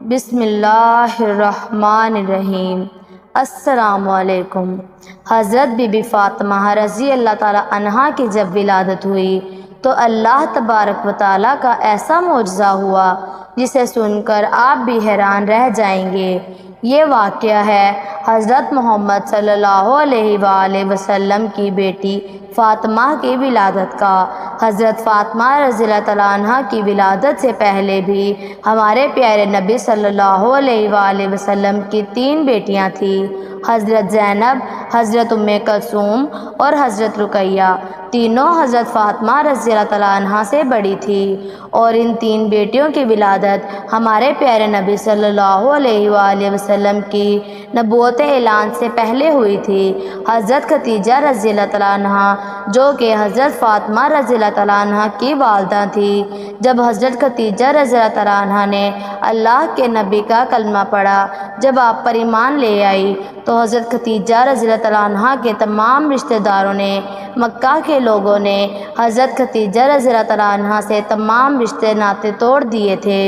بسم اللہ الرحمن الرحیم۔ السلام علیکم۔ حضرت بی بی فاطمہ رضی اللہ تعالیٰ عنہا کی جب ولادت ہوئی تو اللہ تبارک و تعالیٰ کا ایسا معجزہ ہوا جسے سن کر آپ بھی حیران رہ جائیں گے۔ یہ واقعہ ہے حضرت محمد صلی اللہ علیہ وآلہ وسلم کی بیٹی فاطمہ کی ولادت کا۔ حضرت فاطمہ رضی اللہ تعالیٰ عنہ کی ولادت سے پہلے بھی ہمارے پیارے نبی صلی اللہ علیہ وآلہ وسلم کی 3 بیٹیاں تھیں، حضرت زینب، حضرت ام کلثوم اور حضرت رقیہ۔ تینوں حضرت فاطمہ رضی اللہ تعالیٰ عنہ سے بڑی تھی، اور ان 3 بیٹیوں کی ولادت ہمارے پیارے نبی صلی اللہ علیہ وآلہ وسلم کی نبوت اعلان سے پہلے ہوئی تھی۔ حضرت ختیجہ رضی اللہ تعالیٰ عنہ جو کہ حضرت فاطمہ رضی اللہ تعالیٰ عنہ کی والدہ تھی، جب حضرت ختیجہ رضی اللہ تعالیٰ عنہ نے اللہ کے نبی کا کلمہ پڑھا، جب آپ پر ایمان لے آئی تو حضرت ختیجہ رضی اللہ تعالیٰ عنہ کے تمام رشتہ داروں نے، مکہ کے لوگوں نے حضرت ختیجہ رضی اللہ تعالیٰ عنہ سے تمام رشتے ناطے توڑ دیے تھے،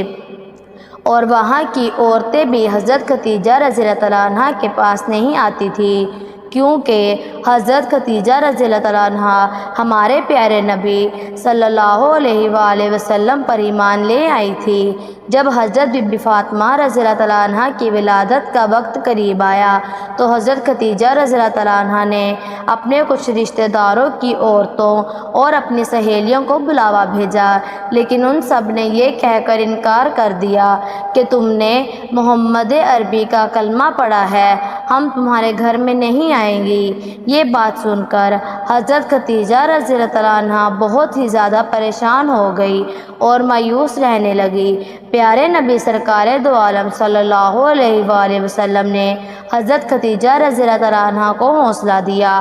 اور وہاں کی عورتیں بھی حضرت ختیجہ رضی اللہ تعالیٰ عنہ کے پاس نہیں آتی تھیں، کیونکہ حضرت ختیجہ رضی اللہ تعالیٰ عنہ ہمارے پیارے نبی صلی اللہ علیہ وآلہ وسلم پر ایمان لے آئی تھی۔ جب حضرت بی بی فاطمہ رضی اللہ تعالیٰ عنہ کی ولادت کا وقت قریب آیا تو حضرت ختیجہ رضی اللہ تعالیٰ عنہ نے اپنے کچھ رشتہ داروں کی عورتوں اور اپنی سہیلیوں کو بلاوا بھیجا، لیکن ان سب نے یہ کہہ کر انکار کر دیا کہ تم نے محمد عربی کا کلمہ پڑھا ہے، ہم تمہارے گھر میں نہیں آئیں گی۔ یہ بات سن کر حضرت ختیجہ رضی اللہ تعالیٰ عنہ بہت ہی زیادہ پریشان ہو گئی اور مایوس رہنے لگی۔ پیارے نبی سرکار دو عالم صلی اللہ علیہ وآلہ وسلم نے حضرت ختیجہ رضی اللہ تعالیٰ عنہ کو حوصلہ دیا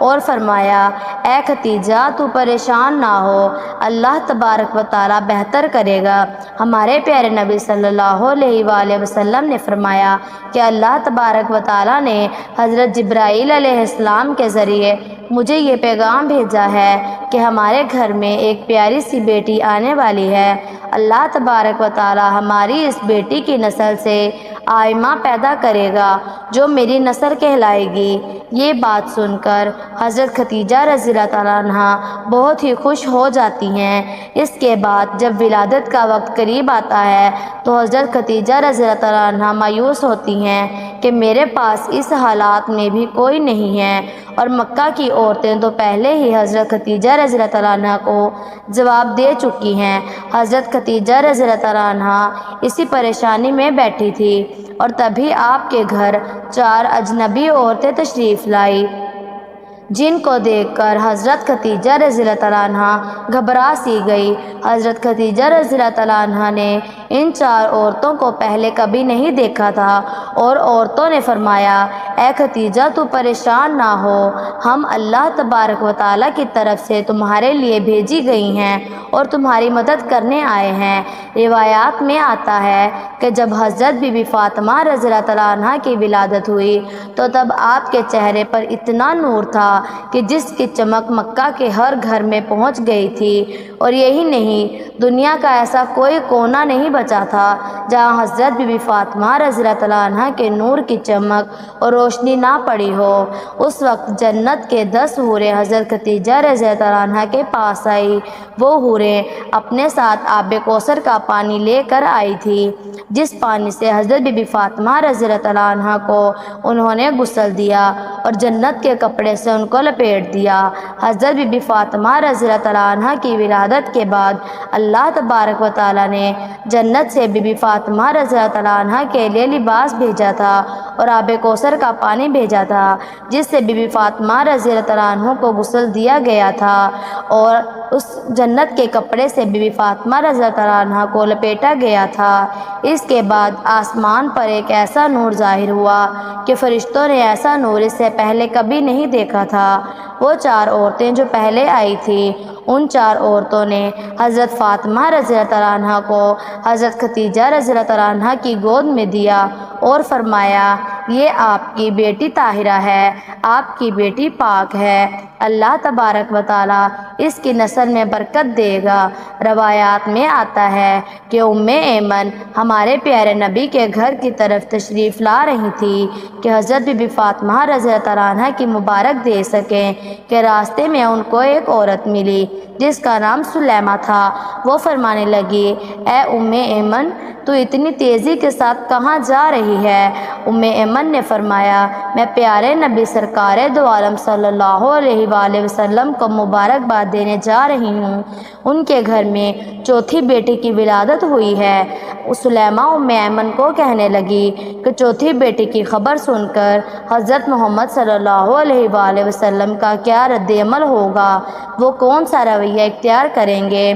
اور فرمایا، اے ختیجہ تو پریشان نہ ہو، اللہ تبارک و تعالیٰ بہتر کرے گا۔ ہمارے پیارے نبی صلی اللہ علیہ وآلہ وسلم نے فرمایا کہ اللہ تبارک و تعالیٰ نے حضرت جبرائیل علیہ السلام کے ذریعے مجھے یہ پیغام بھیجا ہے کہ ہمارے گھر میں ایک پیاری سی بیٹی آنے والی ہے۔ اللہ تبارک و تعالیٰ ہماری اس بیٹی کی نسل سے آئمہ پیدا کرے گا جو میری نسل کہلائے گی۔ یہ بات سن کر حضرت ختیجہ رضی اللہ تعالیٰ عنہ بہت ہی خوش ہو جاتی ہیں۔ اس کے بعد جب ولادت کا وقت قریب آتا ہے تو حضرت ختیجہ رضی اللہ تعالیٰ عنہ مایوس ہوتی ہیں کہ میرے پاس اس حالات میں بھی کوئی نہیں ہے، اور مکہ کی عورتیں تو پہلے ہی حضرت ختیجہ رضی اللہ تعالیٰ عنہ کو جواب دے چکی ہیں۔ حضرت ختیجہ رضی اللہ تعالیٰ عنہ اسی پریشانی میں بیٹھی تھی، اور تبھی آپ کے گھر 4 اجنبی عورتیں تشریف لائی، جن کو دیکھ کر حضرت ختیجہ رضی اللہ تعالیٰ عنہ گھبرا سی گئی۔ حضرت ختیجہ رضی اللہ تعالیٰ عنہ نے ان 4 عورتوں کو پہلے کبھی نہیں دیکھا تھا، اور عورتوں نے فرمایا، اے ختیجہ تو پریشان نہ ہو، ہم اللہ تبارک و تعالیٰ کی طرف سے تمہارے لیے بھیجی گئی ہیں اور تمہاری مدد کرنے آئے ہیں۔ روایات میں آتا ہے کہ جب حضرت بی بی فاطمہ رضی اللہ تعالیٰ عنہ کی ولادت ہوئی تو تب آپ کے چہرے پر اتنا نور تھا کہ جس کی چمک مکہ کے ہر گھر میں پہنچ گئی تھی، اور یہی نہیں، دنیا کا ایسا کوئی کونا نہیں بچا تھا جہاں حضرت بی بی فاطمہ رضی اللہ تعالیٰ عنہ کے نور کی چمک اور روشنی نہ پڑی ہو۔ اس وقت جنت کے 10 حوریں حضرت ختیجہ رضی اللہ تعالیٰ عنہ کے پاس آئی۔ وہ حوریں اپنے ساتھ آب کوثر کا پانی لے کر آئی تھی، جس پانی سے حضرت بی بی فاطمہ رضی اللہ تعالیٰ عنہ کو انہوں نے غسل دیا اور جنت کے کپڑے سے ان کو لپیٹ دیا۔ حضرت بی بی فاطمہ رضی اللہ تعالیٰ عنہ کی ولادت کے بعد اللہ تبارک و تعالیٰ نے جنت سے بی بی فاطمہ رضی اللہ تعالیٰ عنہ کے لیے لباس بھیجا تھا اور آب کوثر کا پانی بھیجا تھا، جس سے بی بی فاطمہ رضی اللہ تعالیٰ عنہ کو غسل دیا گیا تھا، اور اس جنت کے کپڑے سے بی بی فاطمہ رضی اللہ تعالیٰ عنہ کو لپیٹا گیا تھا۔ اس کے بعد آسمان پر ایک ایسا نور ظاہر ہوا کہ فرشتوں نے ایسا نور اس سے پہلے کبھی نہیں دیکھا تھا۔ وہ 4 عورتیں جو پہلے آئی تھیں، ان 4 عورتوں نے حضرت فاطمہ رضی اللہ تعالیٰ عنہ کو حضرت ختیجہ رضی اللہ تعالیٰ عنہ کی گود میں دیا اور فرمایا، یہ آپ کی بیٹی طاہرہ ہے، آپ کی بیٹی پاک ہے، اللہ تبارک و تعالیٰ اس کی نسل میں برکت دے گا۔ روایات میں آتا ہے کہ ایمن ہمارے پیارے نبی کے گھر کی طرف تشریف لا رہی تھی کہ حضرت بی بی فاطمہ رضی اللہ عنہ کی مبارک دے سکیں کہ راستے میں ان کو ایک عورت ملی جس کا نام سلیمہ تھا۔ وہ فرمانے لگی، اے ایمن، تو اتنی تیزی کے ساتھ کہاں جا رہی ہے؟ ایمن نے فرمایا، میں پیارے نبی سرکار دو عالم صلی اللہ علیہ وآلہ وسلم کو مبارکباد دینے جا رہی ہوں، ان کے گھر میں چوتھی بیٹی کی ولادت ہوئی ہے۔ سلیمہ ایمن کو کہنے لگی کہ چوتھی بیٹی کی خبر سن کر حضرت محمد صلی اللہ علیہ وآلہ وسلم کا کیا رد عمل ہوگا، وہ کون سا رویہ اختیار کریں گے؟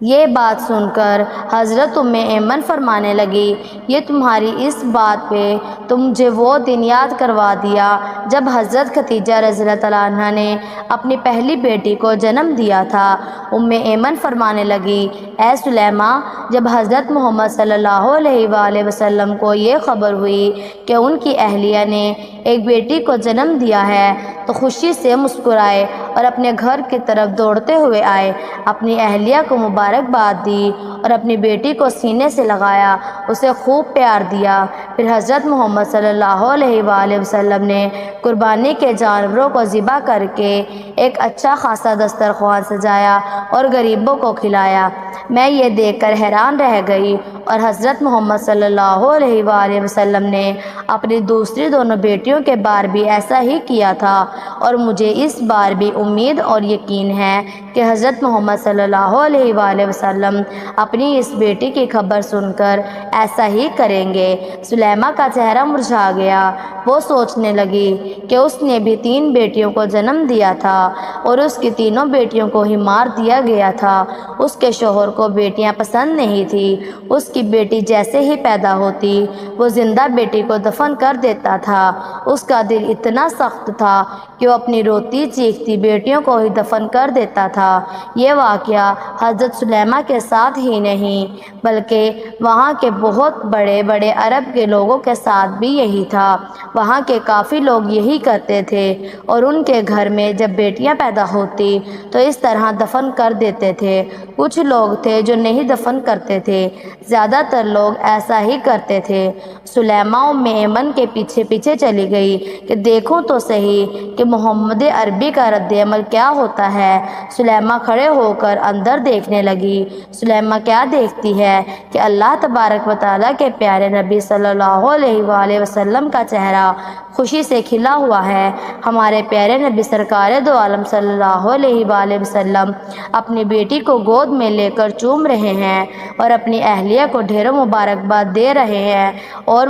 یہ بات سن کر حضرت ایمن فرمانے لگی، یہ تمہاری اس بات پہ تو مجھے وہ دن یاد کروا دیا جب حضرت خدیجہ رضی اللہ عنہ نے اپنی پہلی بیٹی کو جنم دیا تھا۔ ایمن فرمانے لگی، اے سلیمہ، جب حضرت محمد صلی اللہ علیہ وآلہ وسلم کو یہ خبر ہوئی کہ ان کی اہلیہ نے ایک بیٹی کو جنم دیا ہے تو خوشی سے مسکرائے اور اپنے گھر کی طرف دوڑتے ہوئے آئے، اپنی اہلیہ کو مبارکباد دی اور اپنی بیٹی کو سینے سے لگایا، اسے خوب پیار دیا۔ پھر حضرت محمد صلی اللہ علیہ وآلہ وسلم نے قربانی کے جانوروں کو ذبح کر کے ایک اچھا خاصا دسترخوان سجایا اور غریبوں کو کھلایا۔ میں یہ دیکھ کر حیران رہ گئی، اور حضرت محمد صلی اللہ علیہ وآلہ وسلم نے اپنی دوسری دونوں بیٹیوں کے بار بھی ایسا ہی کیا تھا، اور مجھے اس بار بھی امید اور یقین ہے کہ حضرت محمد صلی اللہ علیہ وآلہ وسلم اپنی اس بیٹی کی خبر سن کر ایسا ہی کریں گے۔ سلیمہ کا چہرہ مرجھا گیا، وہ سوچنے لگی کہ اس نے بھی 3 بیٹیوں کو جنم دیا تھا اور اس کی تینوں بیٹیوں کو ہی مار دیا گیا تھا۔ اس کے شوہر کو بیٹیاں پسند نہیں تھی، اس کی بیٹی جیسے ہی پیدا ہوتی وہ زندہ بیٹی کو دفن کر دیتا تھا۔ اس کا دل اتنا سخت تھا کہ وہ اپنی روتی چیختی بیٹیوں کو ہی دفن کر دیتا تھا۔ یہ واقعہ حضرت سلیمہ کے ساتھ ہی نہیں بلکہ وہاں کے بہت بڑے بڑے عرب کے لوگوں کے ساتھ بھی یہی تھا۔ وہاں کے کافی لوگ یہی کرتے تھے، اور ان کے گھر میں جب بیٹیاں پیدا ہوتی تو اس طرح دفن کر دیتے تھے۔ کچھ لوگ تھے جو نہیں دفن کرتے تھے، زیادہ تر لوگ ایسا ہی کرتے تھے۔ سلیمہ ایمن کے پیچھے پیچھے چلی گئی کہ دیکھوں تو صحیح کہ محمد عربی کا رد عمل کیا ہوتا ہے۔ سلیمہ کھڑے ہو کر اندر دیکھنے لگی۔ سلیمہ کیا دیکھتی ہے کہ اللہ تبارک و تعالیٰ کے پیارے نبی صلی اللہ علیہ وآلہ وسلم کا چہرہ خوشی سے کھلا ہوا ہے۔ ہمارے پیارے نبی سرکار دو عالم صلی اللہ علیہ وآلہ وسلم اپنی بیٹی کو گود میں لے کر چوم رہے ہیں اور اپنی اہلیہ کو ڈھیروں مبارکباد دے رہے ہیں اور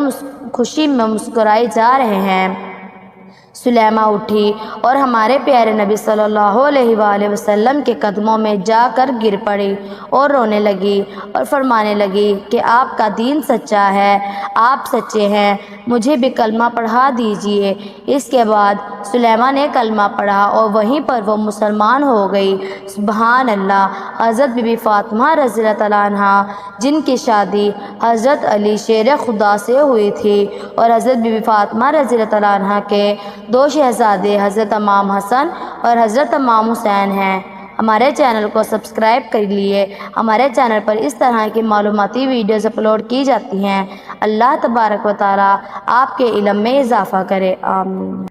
خوشی میں مسکرائے جا رہے ہیں۔ سلیمہ اٹھی اور ہمارے پیارے نبی صلی اللہ علیہ وآلہ وسلم کے قدموں میں جا کر گر پڑی اور رونے لگی اور فرمانے لگی کہ آپ کا دین سچا ہے، آپ سچے ہیں، مجھے بھی کلمہ پڑھا دیجئے۔ اس کے بعد سلیمہ نے کلمہ پڑھا اور وہیں پر وہ مسلمان ہو گئی۔ سبحان اللہ۔ حضرت بی بی فاطمہ رضی اللہ عنہ جن کی شادی حضرت علی شیر خدا سے ہوئی تھی، اور حضرت بی بی فاطمہ رضی اللہ عنہ کے 2 شہزادے حضرت امام حسن اور حضرت امام حسین ہیں۔ ہمارے چینل کو سبسکرائب کر لیے۔ ہمارے چینل پر اس طرح کی معلوماتی ویڈیوز اپلوڈ کی جاتی ہیں۔ اللہ تبارک و تعالیٰ آپ کے علم میں اضافہ کرے، آمین۔